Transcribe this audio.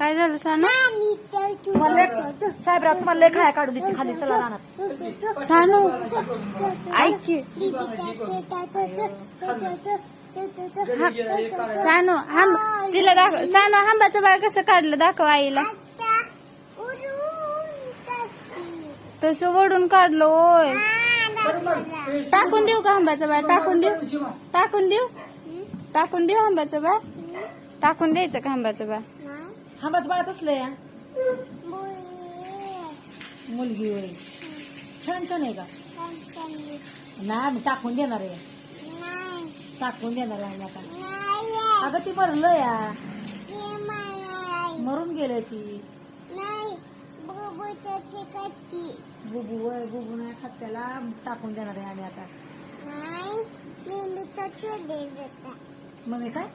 काय झालं सानू? साहेबराव तुम्हाला लय खाया काढू देते खाली, चला राहणार. सानू ऐक की, सानू तिला दाखव. सानू आंब्याचं बाळ कसं काढलं दाखव आईला. तसं ओढून काढलं होय. टाकून देऊ का आंब्याचं बाळ? टाकून देऊ, टाकून देऊ, टाकून देऊ आंब्याचं बाळ. टाकून द्यायचं का आंब्याचं बाळ? हांबाच बाळ कसलं या? मुलगी होय. छान छान आहे का? नाही आम्ही टाकून देणार आहे, टाकून देणार आहे आम्ही आता. अगं ती मरलं या, मरून गेलं ती. बुबू वय, बुबू नाही खात त्याला, टाकून देणार आहे आम्ही आता. मग काय